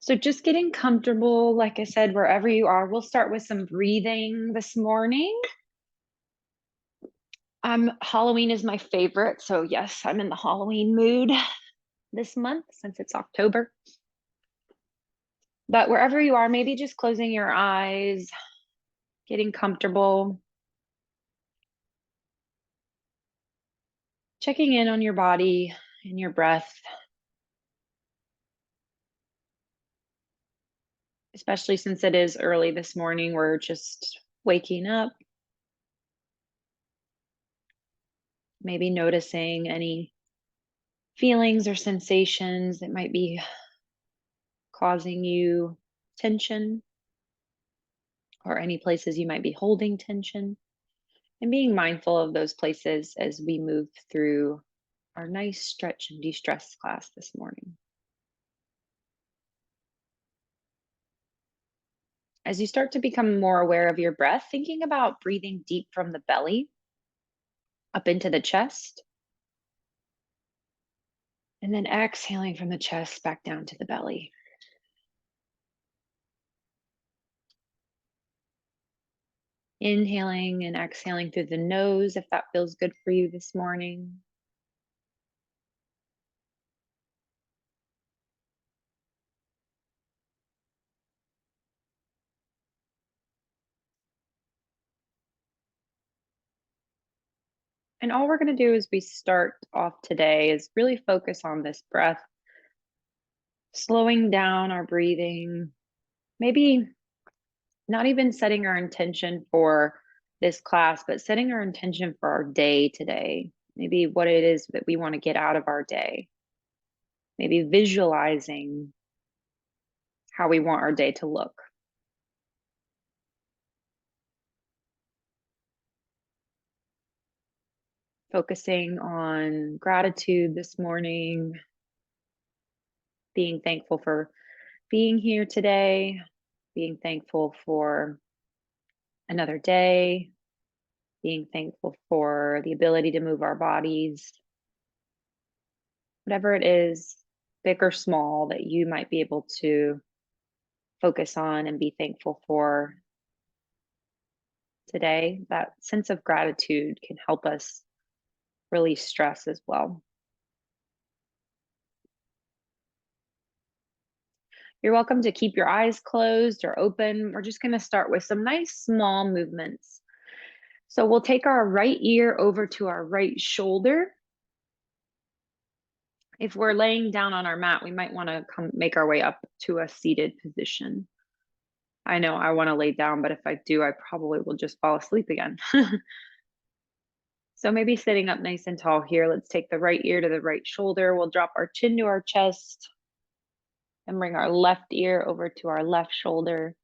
So just getting comfortable, like I said, wherever you are, we'll start with some breathing this morning. Halloween is my favorite. So yes, I'm in the Halloween mood this month since it's October. But wherever you are, maybe just closing your eyes, getting comfortable, checking in on your body and your breath, especially since it is early this morning. We're just waking up, maybe noticing any feelings or sensations that might be causing you tension or any places you might be holding tension, and being mindful of those places as we move through our nice stretch and de-stress class this morning. As you start to become more aware of your breath, thinking about breathing deep from the belly up into the chest, and then exhaling from the chest back down to the belly. Inhaling and exhaling through the nose if that feels good for you this morning. And all we're going to do as we start off today is really focus on this breath, slowing down our breathing, maybe not even setting our intention for this class, but setting our intention for our day today. Maybe what it is that we want to get out of our day. Maybe visualizing how we want our day to look. Focusing on gratitude this morning, being thankful for being here today, being thankful for another day, being thankful for the ability to move our bodies, whatever it is, big or small, that you might be able to focus on and be thankful for today. That sense of gratitude can help us release stress as well. You're welcome to keep your eyes closed or open. We're just going to start with some nice small movements. So we'll take our right ear over to our right shoulder. If we're laying down on our mat, we might want to make our way up to a seated position. I know I want to lay down, but if I do, I probably will just fall asleep again. So maybe sitting up nice and tall here. Let's take the right ear to the right shoulder. We'll drop our chin to our chest and bring our left ear over to our left shoulder.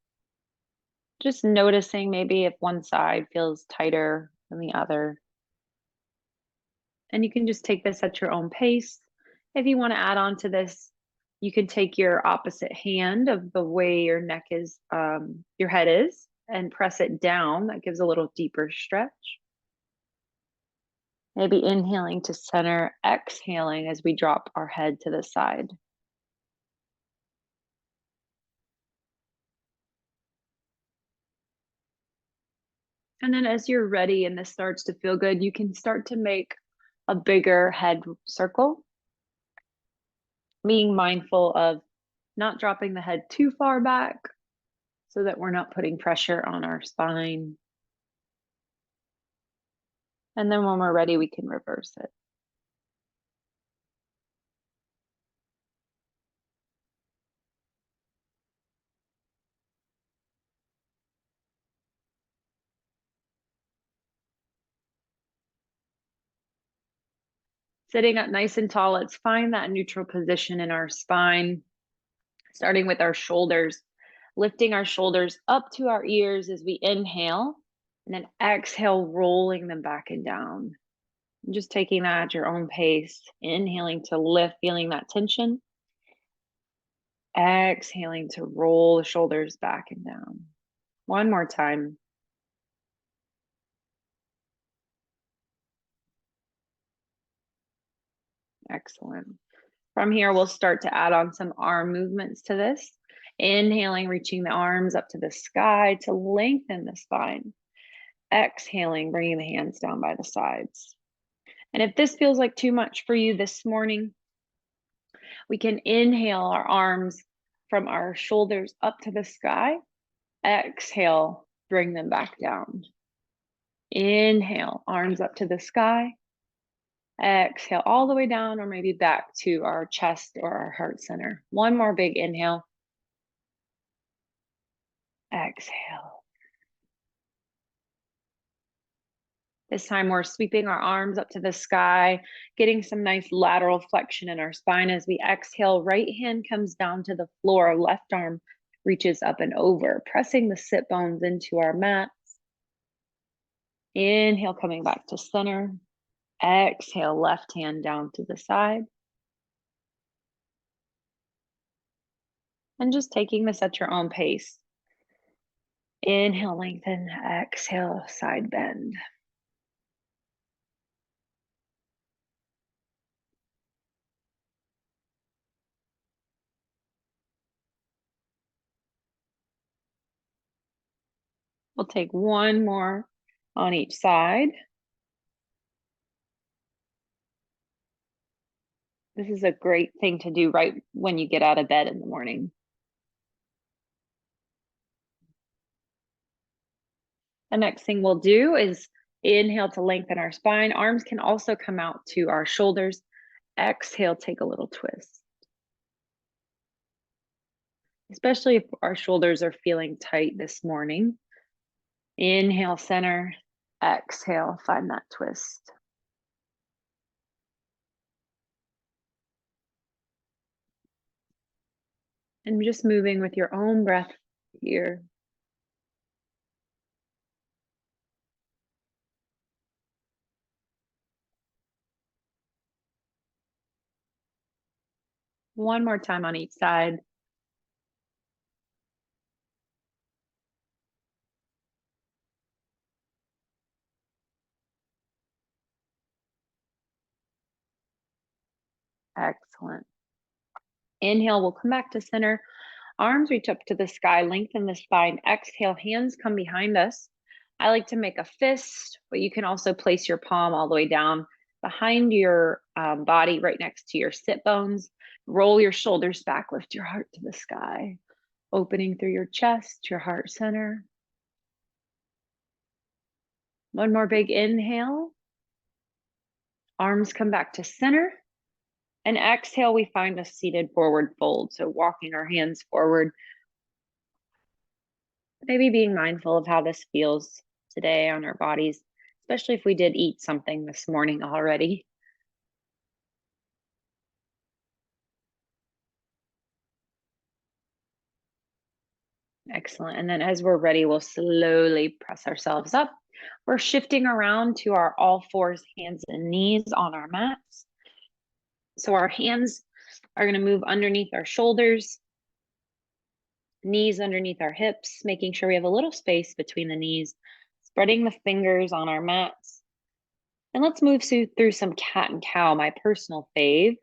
Just noticing maybe if one side feels tighter than the other. And you can just take this at your own pace. If you want to add on to this, you can take your opposite hand of the way your neck is, your head is, and press it down. That gives a little deeper stretch. Maybe inhaling to center, exhaling as we drop our head to the side. And then as you're ready and this starts to feel good, you can start to make a bigger head circle, being mindful of not dropping the head too far back so that we're not putting pressure on our spine. And then when we're ready, we can reverse it. Sitting up nice and tall, let's find that neutral position in our spine, starting with our shoulders, lifting our shoulders up to our ears as we inhale, and then exhale, rolling them back and down. And just taking that at your own pace, inhaling to lift, feeling that tension. Exhaling to roll the shoulders back and down. One more time. Excellent. From here, we'll start to add on some arm movements to this. Inhaling, reaching the arms up to the sky to lengthen the spine. Exhaling, bringing the hands down by the sides. And if this feels like too much for you this morning, we can inhale our arms from our shoulders up to the sky. Exhale, bring them back down. Inhale, arms up to the sky. Exhale all the way down or maybe back to our chest or our heart center. One more big inhale. Exhale. This time we're sweeping our arms up to the sky, getting some nice lateral flexion in our spine. As we exhale, right hand comes down to the floor, left arm reaches up and over, pressing the sit bones into our mats. Inhale, coming back to center. Exhale, left hand down to the side. And just taking this at your own pace. Inhale, lengthen. Exhale, side bend. We'll take one more on each side. This is a great thing to do right when you get out of bed in the morning. The next thing we'll do is inhale to lengthen our spine. Arms can also come out to our shoulders. Exhale, take a little twist. Especially if our shoulders are feeling tight this morning. Inhale, center. Exhale, find that twist. And just moving with your own breath here. One more time on each side. Excellent. Inhale, we'll come back to center. Arms reach up to the sky, lengthen the spine. Exhale, hands come behind us. I like to make a fist, but you can also place your palm all the way down behind your body, right next to your sit bones. Roll your shoulders back, lift your heart to the sky, opening through your chest, your heart center. One more big inhale. Arms come back to center. And exhale, we find a seated forward fold. So walking our hands forward. Maybe being mindful of how this feels today on our bodies, especially if we did eat something this morning already. Excellent. And then as we're ready, we'll slowly press ourselves up. We're shifting around to our all fours, hands and knees on our mats. So our hands are going to move underneath our shoulders, knees underneath our hips, making sure we have a little space between the knees, spreading the fingers on our mats. And let's move through some cat and cow, my personal fave,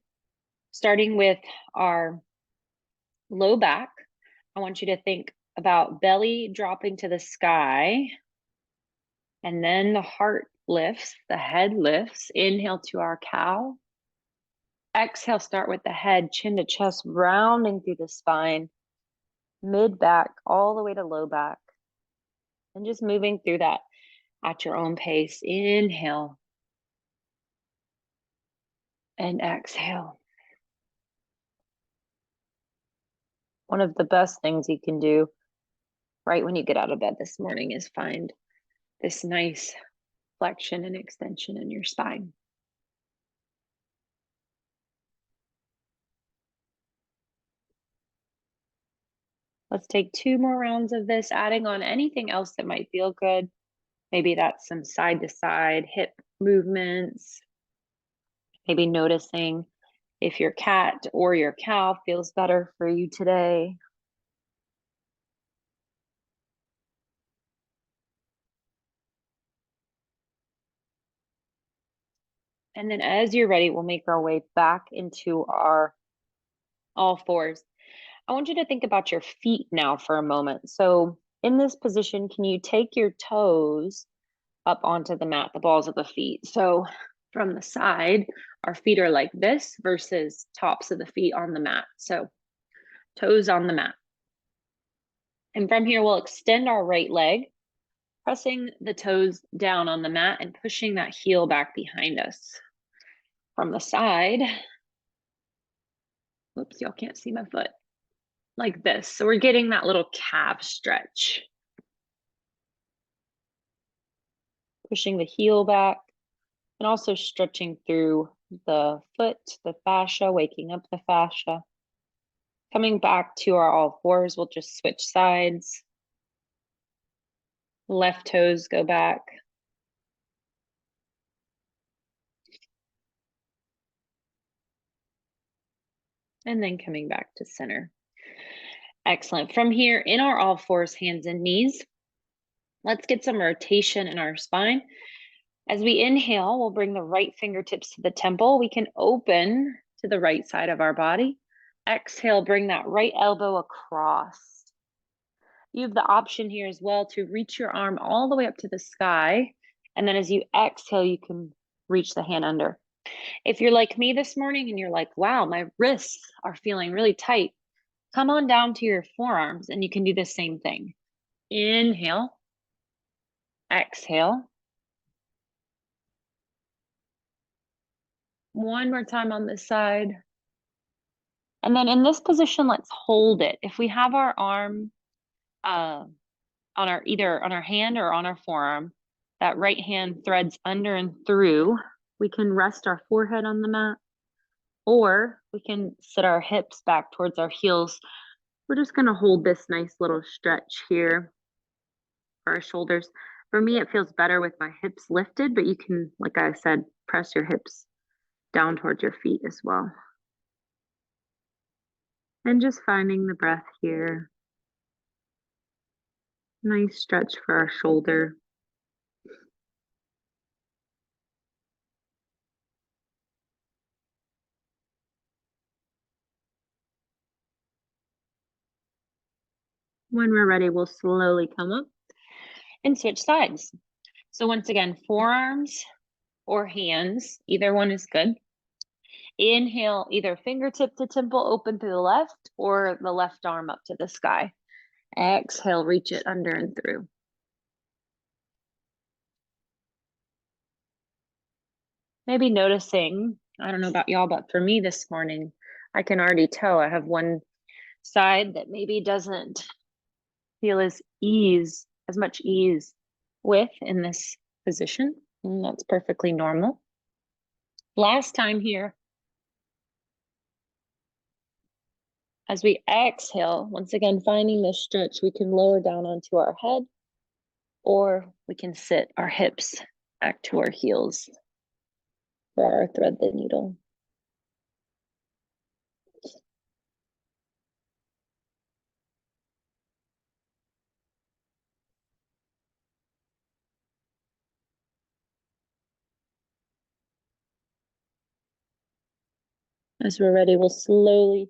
starting with our low back. I want you to think about belly dropping to the sky, and then the heart lifts, the head lifts. Inhale to our cow. Exhale, start with the head, chin to chest, rounding through the spine, mid back, all the way to low back. And just moving through that at your own pace. Inhale and exhale. One of the best things you can do right when you get out of bed this morning is find this nice flexion and extension in your spine. Let's take 2 more rounds of this, adding on anything else that might feel good. Maybe that's some side to side hip movements. Maybe noticing if your cat or your cow feels better for you today. And then as you're ready, we'll make our way back into our all fours. I want you to think about your feet now for a moment. So in this position, can you take your toes up onto the mat, the balls of the feet? So from the side, our feet are like this versus tops of the feet on the mat. So toes on the mat. And from here, we'll extend our right leg, pressing the toes down on the mat and pushing that heel back behind us. From the side, whoops, y'all can't see my foot, like this. So we're getting that little calf stretch. Pushing the heel back and also stretching through the foot, the fascia, waking up the fascia. Coming back to our all fours, we'll just switch sides. Left toes go back. And then coming back to center. Excellent. From here, in our all fours, hands and knees, let's get some rotation in our spine. As we inhale, we'll bring the right fingertips to the temple. We can open to the right side of our body. Exhale, bring that right elbow across. You have the option here as well to reach your arm all the way up to the sky. And then as you exhale, you can reach the hand under. If you're like me this morning and you're like, wow, my wrists are feeling really tight, come on down to your forearms and you can do the same thing. Inhale, exhale. One more time on this side. And then in this position, let's hold it. If we have our arm on our either on our hand or on our forearm, that right hand threads under and through. We can rest our forehead on the mat, or we can sit our hips back towards our heels. We're just going to hold this nice little stretch here for our shoulders. For me, it feels better with my hips lifted, but you can, like I said, press your hips down towards your feet as well. And just finding the breath here. Nice stretch for our shoulder. When we're ready, we'll slowly come up and switch sides. So once again, forearms or hands, either one is good. Inhale, either fingertip to temple open through the left or the left arm up to the sky. Exhale, reach it under and through. Maybe noticing, I don't know about y'all, but for me this morning, I can already tell I have one side that maybe doesn't feel as much ease with in this position. And that's perfectly normal. Last time here, as we exhale, once again, finding this stretch, we can lower down onto our head, or we can sit our hips back to our heels for our thread the needle. As we're ready, we'll slowly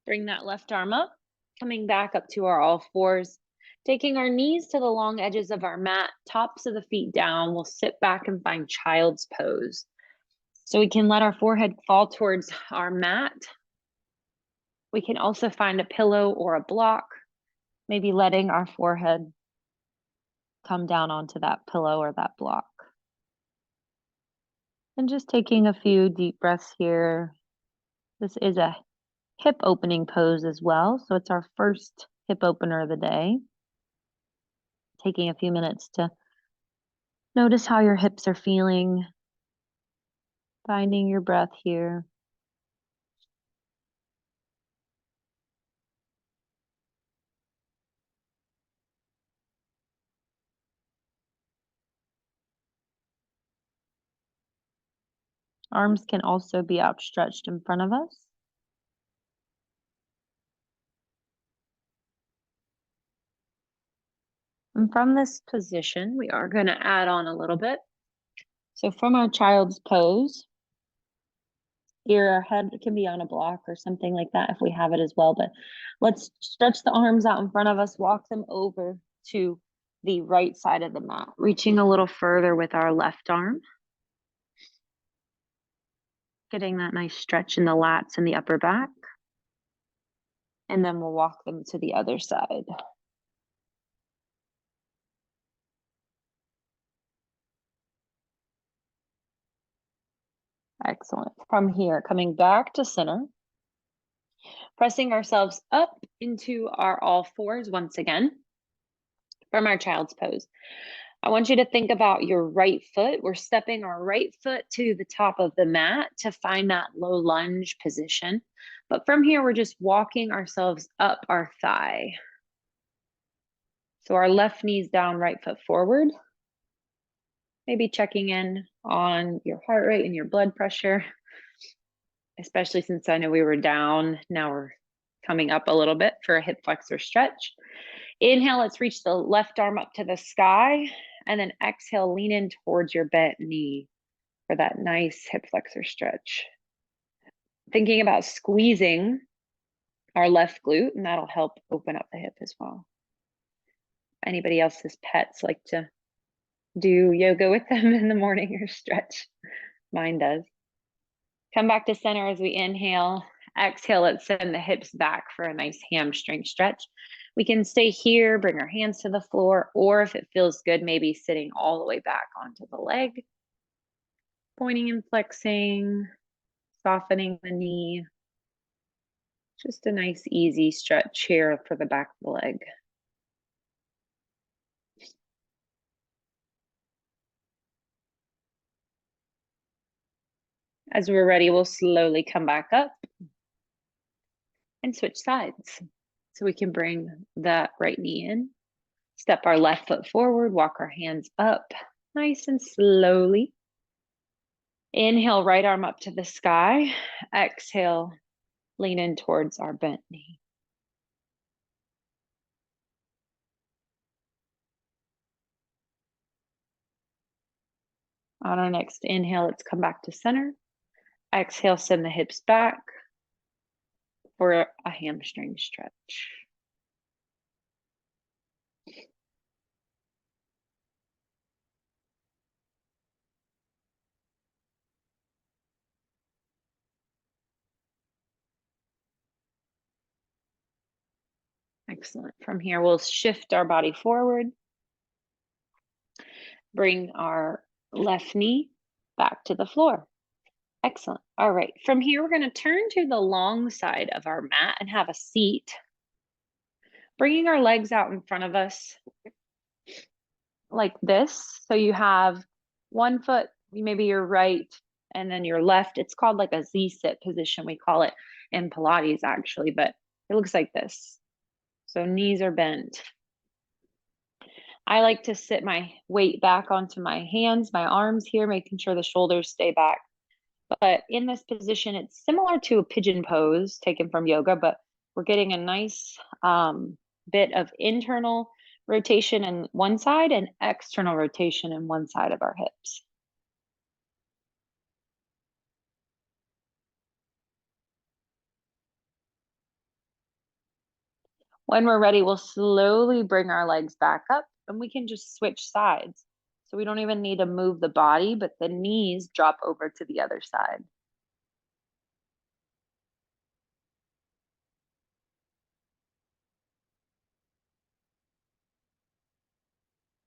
bring that left arm up, coming back up to our all fours, taking our knees to the long edges of our mat, tops of the feet down. We'll sit back and find child's pose. So we can let our forehead fall towards our mat. We can also find a pillow or a block, maybe letting our forehead come down onto that pillow or that block. And just taking a few deep breaths here. This is a hip opening pose as well. So it's our first hip opener of the day. Taking a few minutes to notice how your hips are feeling. Finding your breath here. Arms can also be outstretched in front of us. And from this position, we are going to add on a little bit. So from our child's pose, ear. Our head can be on a block or something like that if we have it as well. But let's stretch the arms out in front of us, walk them over to the right side of the mat, reaching a little further with our left arm. Getting that nice stretch in the lats and the upper back. And then we'll walk them to the other side. Excellent. From here, coming back to center, pressing ourselves up into our all fours once again from our child's pose. I want you to think about your right foot. We're stepping our right foot to the top of the mat to find that low lunge position. But from here, we're just walking ourselves up our thigh. So our left knee's down, right foot forward. Maybe checking in on your heart rate and your blood pressure, especially since I know we were down. Now we're coming up a little bit for a hip flexor stretch. Inhale, let's reach the left arm up to the sky, and then exhale, lean in towards your bent knee for that nice hip flexor stretch. Thinking about squeezing our left glute, and that'll help open up the hip as well. Anybody else's pets like to do yoga with them in the morning or stretch? Mine does. Come back to center as we inhale. Exhale, let's send the hips back for a nice hamstring stretch. We can stay here, bring our hands to the floor, or if it feels good, maybe sitting all the way back onto the leg. Pointing and flexing, softening the knee. Just a nice, easy stretch here for the back of the leg. As we're ready, we'll slowly come back up and switch sides. So we can bring that right knee in, step our left foot forward, walk our hands up nice and slowly. Inhale, right arm up to the sky. Exhale, lean in towards our bent knee. On our next inhale, let's come back to center. Exhale, send the hips back for a hamstring stretch. Excellent. From here, we'll shift our body forward. Bring our left knee back to the floor. Excellent. All right. From here, we're going to turn to the long side of our mat and have a seat. Bringing our legs out in front of us like this. So you have one foot, maybe your right, and then your left. It's called like a Z-sit position. We call it in Pilates actually, but it looks like this. So knees are bent. I like to sit my weight back onto my hands, my arms here, making sure the shoulders stay back. But in this position, it's similar to a pigeon pose taken from yoga, but we're getting a nice bit of internal rotation in one side and external rotation in one side of our hips. When we're ready, we'll slowly bring our legs back up and we can just switch sides. So we don't even need to move the body, but the knees drop over to the other side.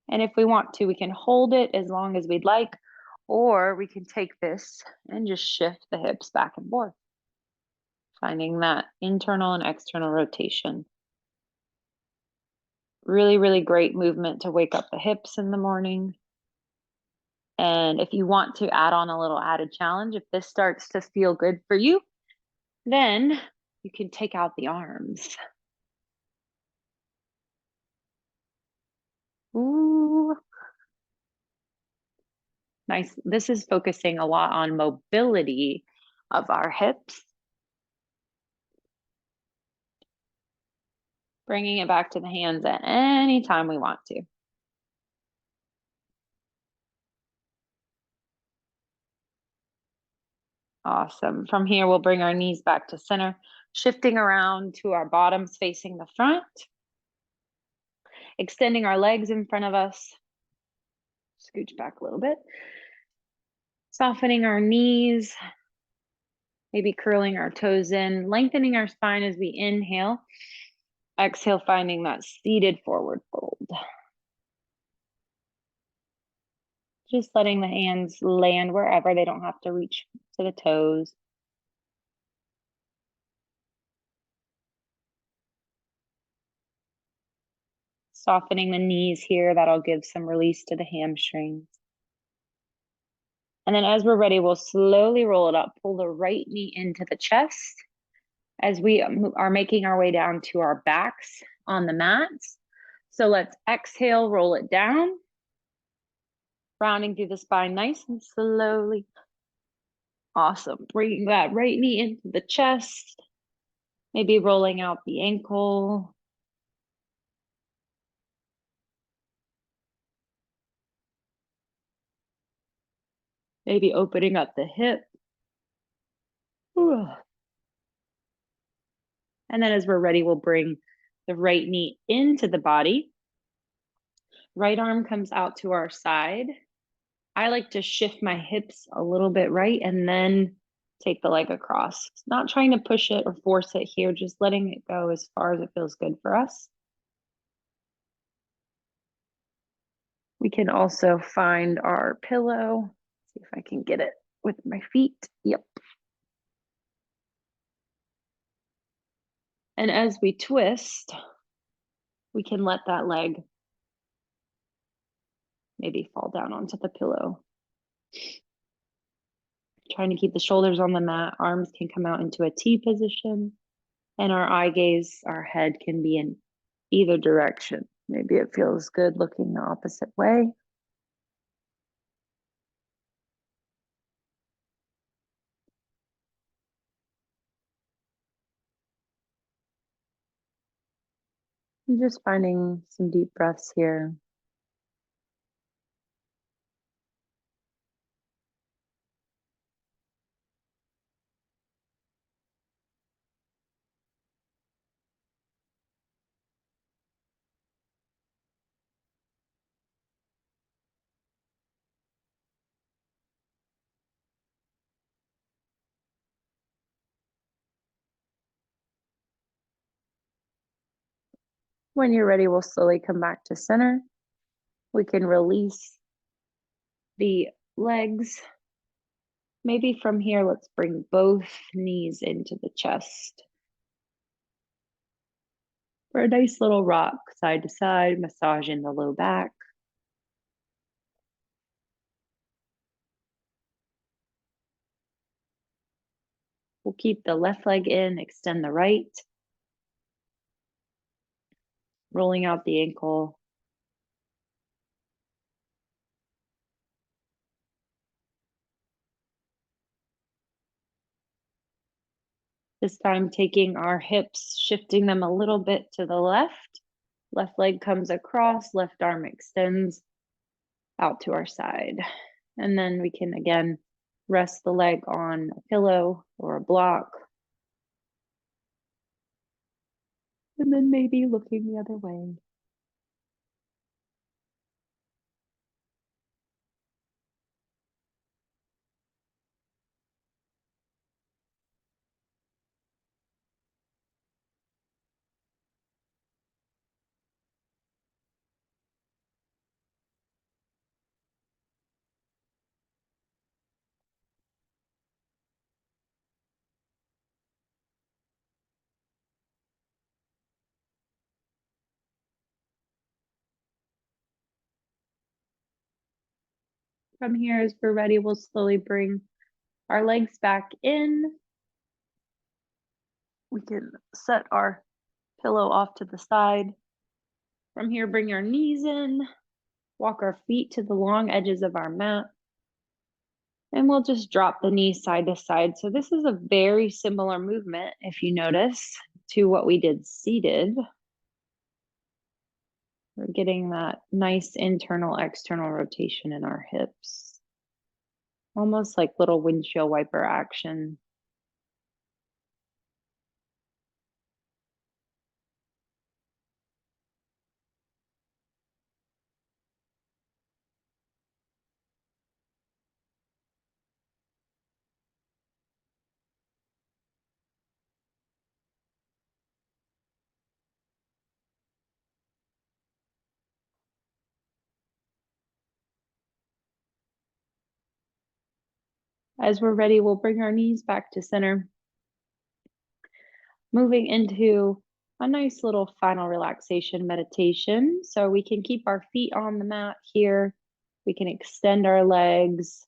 And if we want to, we can hold it as long as we'd like, or we can take this and just shift the hips back and forth, finding that internal and external rotation. Really, really great movement to wake up the hips in the morning. And if you want to add on a little added challenge, if this starts to feel good for you, then you can take out the arms. Ooh. Nice. This is focusing a lot on mobility of our hips. Bringing it back to the hands at any time we want to. Awesome. From here, we'll bring our knees back to center, shifting around to our bottoms facing the front, extending our legs in front of us. Scooch back a little bit. Softening our knees, maybe curling our toes in, lengthening our spine as we inhale. Exhale, finding that seated forward fold. Just letting the hands land wherever. They don't have to reach to the toes. Softening the knees here, that'll give some release to the hamstrings. And then as we're ready, we'll slowly roll it up. Pull the right knee into the chest as we are making our way down to our backs on the mats. So let's exhale, roll it down. Rounding through the spine nice and slowly. Awesome. Bringing that right knee into the chest. Maybe rolling out the ankle. Maybe opening up the hip. And then as we're ready, we'll bring the right knee into the body. Right arm comes out to our side. I like to shift my hips a little bit right and then take the leg across. Not trying to push it or force it here, just letting it go as far as it feels good for us. We can also find our pillow. See if I can get it with my feet. Yep. And as we twist, we can let that leg maybe fall down onto the pillow. Trying to keep the shoulders on the mat, arms can come out into a T position, and our eye gaze, our head can be in either direction. Maybe it feels good looking the opposite way. And just finding some deep breaths here. When you're ready, we'll slowly come back to center. We can release the legs. Maybe from here, let's bring both knees into the chest. For a nice little rock, side to side, massaging the low back. We'll keep the left leg in, extend the right. Rolling out the ankle. This time taking our hips, shifting them a little bit to the left. Left leg comes across, left arm extends out to our side. And then we can again rest the leg on a pillow or a block. And then maybe looking the other way. From here, as we're ready, we'll slowly bring our legs back in. We can set our pillow off to the side. From here, bring our knees in, walk our feet to the long edges of our mat, and we'll just drop the knees side to side. So this is a very similar movement, if you notice, to what we did seated. We're getting that nice internal, external rotation in our hips. almost like little windshield wiper action. As we're ready, we'll bring our knees back to center, moving into a nice little final relaxation meditation. So we can keep our feet on the mat here. We can extend our legs.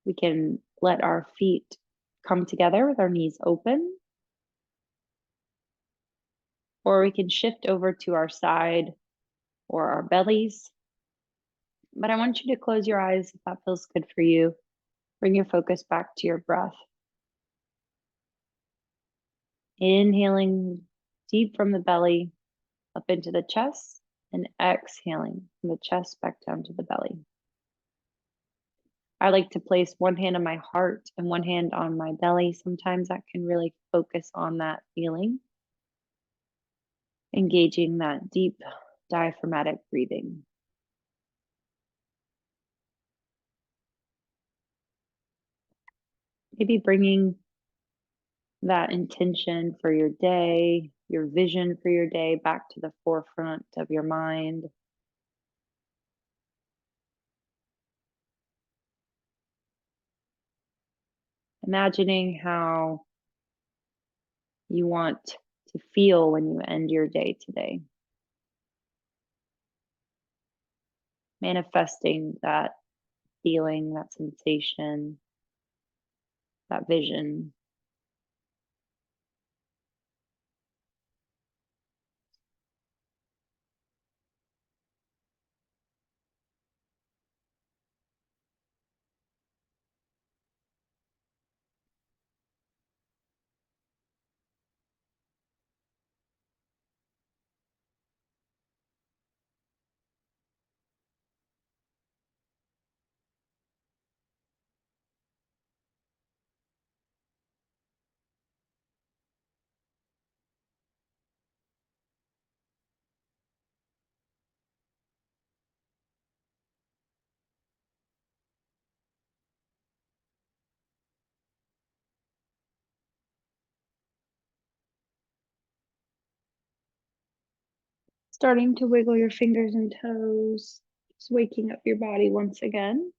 We can let our feet come together with our knees open. Or we can shift over to our side or our bellies. But I want you to close your eyes if that feels good for you. Bring your focus back to your breath. Inhaling deep from the belly up into the chest and exhaling from the chest back down to the belly. I like to place one hand on my heart and one hand on my belly. Sometimes that can really focus on that feeling, engaging that deep diaphragmatic breathing. Maybe bringing that intention for your day, your vision for your day back to the forefront of your mind. Imagining how you want to feel when you end your day today. Manifesting that feeling, that sensation, that vision. Starting to wiggle your fingers and toes, just waking up your body once again.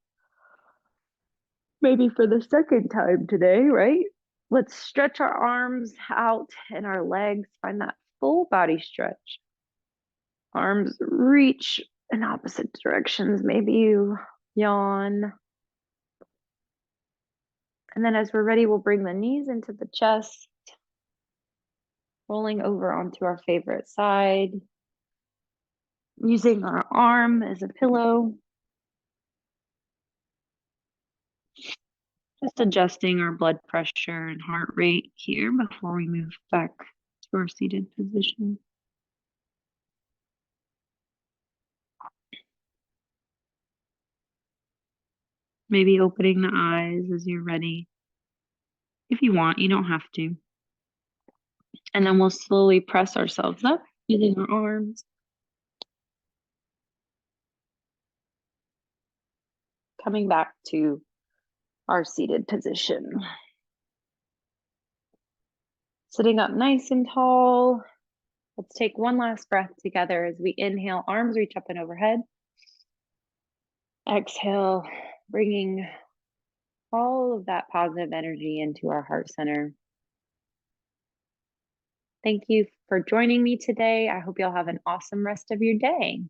Maybe for the second time today, right? Let's stretch our arms out and our legs. Find that full body stretch. Arms reach in opposite directions. Maybe you yawn. And then as we're ready, we'll bring the knees into the chest, rolling over onto our favorite side, using our arm as a pillow. Just adjusting our blood pressure and heart rate here before we move back to our seated position. Maybe opening the eyes as you're ready. If you want, you don't have to. And then we'll slowly press ourselves up using our arms. Coming back to our seated position. Sitting up nice and tall. Let's take one last breath together as we inhale, arms reach up and overhead. Exhale, bringing all of that positive energy into our heart center. Thank you for joining me today. I hope you'll have an awesome rest of your day.